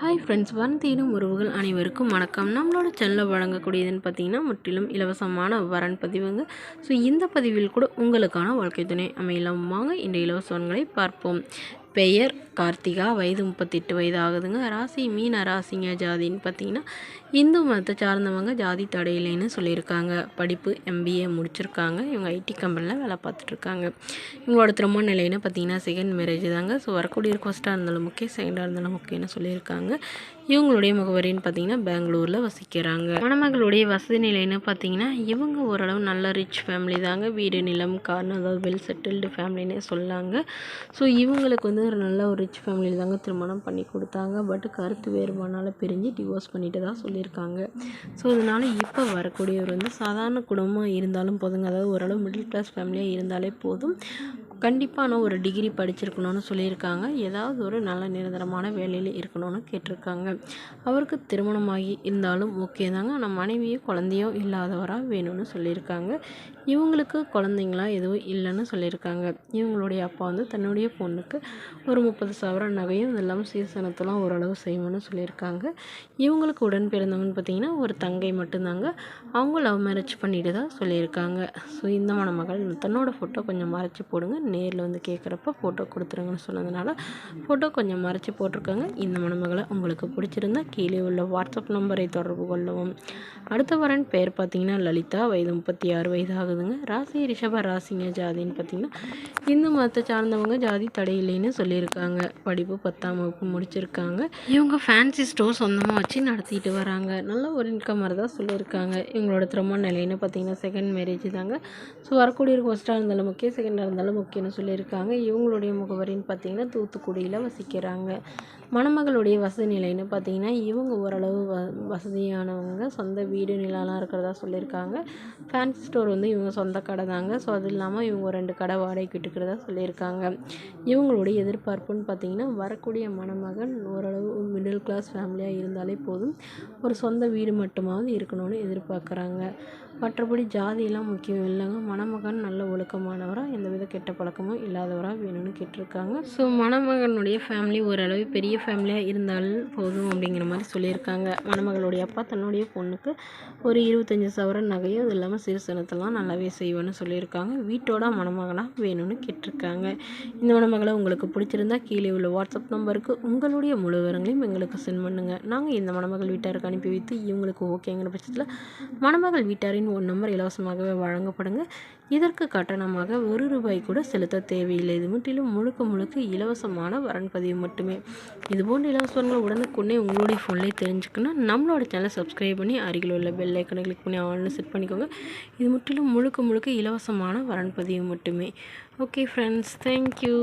Hi friends, தேடும் உறவுகள் அனைவருக்கும் வணக்கம். நம்மளோட சேனலில் வழங்கக்கூடியதுன்னு பார்த்தீங்கன்னா முற்றிலும் இலவசமான வரன் பதிவுங்க. ஸோ இந்த பதிவில் கூட உங்களுக்கான வாழ்க்கை துணை அமையலாம். வாங்க இந்த இலவசங்களை பார்ப்போம். பெயர் கார்த்திகா, வயது 38 வயது ஆகுதுங்க. ராசி மீன ராசிங்க. ஜாதின்னு பார்த்தீங்கன்னா இந்து மதத்தை சார்ந்தவங்க, ஜாதி தடையில்லைன்னு சொல்லியிருக்காங்க. படிப்பு MBA முடிச்சிருக்காங்க. இவங்க IT கம்பெனியில் வேலை பார்த்துட்ருக்காங்க. இவங்களோட திருமண நிலைன்னு பார்த்தீங்கன்னா செகண்ட் மேரேஜ் தாங்க. ஸோ வரக்கூடிய ஃபஸ்ட்டாக இருந்தாலும் முக்கியம், செகண்டாக இருந்தாலும் முக்கியம்னு சொல்லியிருக்காங்க. இவங்களுடைய முகவரின்னு பார்த்தீங்கன்னா பெங்களூரில் வசிக்கிறாங்க. மணமகளுடைய வசதி நிலைன்னு பார்த்தீங்கன்னா இவங்க ஓரளவு நல்ல ரிச் ஃபேமிலி தாங்க. வீடு, நிலம், கார்னு, அதாவது வெல் செட்டில்டு ஃபேமிலின்னே சொல்லாங்க. ஸோ இவங்களுக்கு ஒரு நல்ல ஒரு ரிச் ஃபேமிலியில் தாங்க திருமணம் பண்ணி கொடுத்தாங்க. பட் கருத்து வேறுபாடுனால பிரிஞ்சு டிவோர்ஸ் பண்ணிட்டு தான் சொல்லியிருக்காங்க. ஸோ அதனால் இப்போ வரக்கூடியவர் சாதாரண குடும்பமாக இருந்தாலும் போதுங்க. அதாவது ஓரளவு மிடில் கிளாஸ் ஃபேமிலியாக இருந்தாலே போதும். கண்டிப்பாக நான் ஒரு டிகிரி படிச்சிருக்கணும்னு சொல்லியிருக்காங்க. ஏதாவது ஒரு நல்ல நிரந்தரமான வேலையில் இருக்கணும்னு கேட்டிருக்காங்க. அவருக்கு திருமணமாகி இருந்தாலும் ஓகே தாங்க. ஆனால் மனைவியும் குழந்தையும் இல்லாதவராக வேணும்னு சொல்லியிருக்காங்க. இவங்களுக்கு குழந்தைங்களாம் எதுவும் இல்லைன்னு சொல்லியிருக்காங்க. இவங்களுடைய அப்பா தன்னுடைய பொண்ணுக்கு ஒரு 30,000 நகையும் இது இல்லாமல் சீசனத்தெல்லாம் ஓரளவு செய்வோன்னு சொல்லியிருக்காங்க. இவங்களுக்கு உடன் பிறந்தவங்கன்னு பார்த்தீங்கன்னா ஒரு தங்கை மட்டும்தாங்க. அவங்க லவ் மேரேஜ் பண்ணிட்டு தான் சொல்லியிருக்காங்க. ஸோ இந்த மணமகள் தன்னோட ஃபோட்டோ கொஞ்சம் மறைச்சி போடுங்க, நேரில் கேட்குறப்ப ஃபோட்டோ கொடுத்துருங்கன்னு சொன்னதுனால ஃபோட்டோ கொஞ்சம் மறைச்சி போட்டிருக்காங்க. இந்த மணமகளை உங்களுக்கு பிடிச்சிருந்தா கீழே உள்ள வாட்ஸ்அப் நம்பரை தொடர்பு கொள்ளவும். அடுத்த வரன் பெயர் பார்த்தீங்கன்னா லலிதா, வயது 36 வயது ஆகுதுங்க. ராசி ரிஷப ராசிங்க. ஜாதின்னு பார்த்தீங்கன்னா இந்து மதத்தை சார்ந்தவங்க, ஜாதி தடையில்லைன்னு சொல்லியிருக்காங்க. படிப்பு 10ஆம் வகுப்பு முடிச்சிருக்காங்க. இவங்க ஃபேன்சி ஸ்டோர் சொந்தமாக வச்சு நடத்திட்டு வராங்க. நல்ல ஒரு இன்கம் மாதிரி தான் சொல்லியிருக்காங்க. இவங்களோட திருமண நிலைன்னு பார்த்தீங்கன்னா செகண்ட் மேரேஜ் தாங்க. ஸோ வரக்கூடிய ஃபஸ்ட்டாக இருந்தாலும் முக்கியம், செகண்டாக இருந்தாலும் முக்கியம்னு சொல்லியிருக்காங்க. இவங்களுடைய முகவரின்னு பார்த்தீங்கன்னா தூத்துக்குடியில் வசிக்கிறாங்க. மணமகளுடைய வசதி நிலைன்னு பார்த்தீங்கன்னா இவங்க ஓரளவு வசதியானவங்க. சொந்த வீடு, நிலம்லாம் இருக்கிறதா சொல்லியிருக்காங்க. ஃபேன்சி ஸ்டோர் இவங்க சொந்த கடை தாங்க. ஸோ அது இல்லாமல் இவங்க 2 கடை வாடகைக்கு விட்டுக்கிறதா சொல்லியிருக்காங்க. இவங்களுடைய எதிர்பார்ப்புன்னு பார்த்தீங்கன்னா வரக்கூடிய மணமகன் ஓரளவு மிடில் கிளாஸ் ஃபேமிலியாக இருந்தாலே போதும். ஒரு சொந்த வீடு மட்டுமாவது இருக்கணும்னு எதிர்பார்க்குறாங்க. மற்றபடி ஜாதியெல்லாம் முக்கியம் இல்லைங்க. மணமகன் நல்ல ஒழுக்கமானவராக, எந்தவித கெட்ட பழக்கமும் இல்லாதவராக வேணும்னு கேட்டிருக்காங்க. ஸோ மணமகனுடைய ஃபேமிலி ஓரளவு பெரிய ஃபேமிலியாக இருந்தாலும் போதும் அப்படிங்கிற மாதிரி சொல்லியிருக்காங்க. மணமகளுடைய அப்பா தன்னுடைய பொண்ணுக்கு ஒரு 25,000 நகையும் அது இல்லாமல் சிறுசனத்தெல்லாம் நல்லாவே செய்வேன்னு சொல்லியிருக்காங்க. வீட்டோட மணமகனாக வேணும்னு கேட்டிருக்காங்க. இந்த மணமகளை உங்களுக்கு பிடிச்சிருந்தா கீழே உள்ள வாட்ஸ்அப் நம்பருக்கு உங்களுடைய முழு விவரங்களையும் எங்களுக்கு சென்ட் பண்ணுங்கள். நாங்கள் இந்த மணமகள் வீட்டாருக்கு அனுப்பி வைத்து இவங்களுக்கு ஓகேங்கிற பட்சத்தில் மணமகள் வீட்டாரின் 1 நம்பர் இலவசமாகவே வழங்கப்படுங்க. இதற்கு கட்டணமாக ₹1 கூட செலுத்த தேவையில்லை. இது முற்றிலும் முழுக்க இலவசமான வரன் பதிவு மட்டுமே. இதுபோன்ற இலவசங்கள் உடனுக்குடனே உங்களுடைய ஃபோன்லேயே தெரிஞ்சுக்கணும். நம்மளோட சேனலை சப்ஸ்கிரைப் பண்ணி அருகில் உள்ள பெல் ஐக்கனை கிளிக் பண்ணி ஆன்லைன் செட் பண்ணிக்கோங்க. இது முற்றிலும் முழுக்க இலவசமான வரன் பதிவு மட்டுமே. Okay friends, thank you.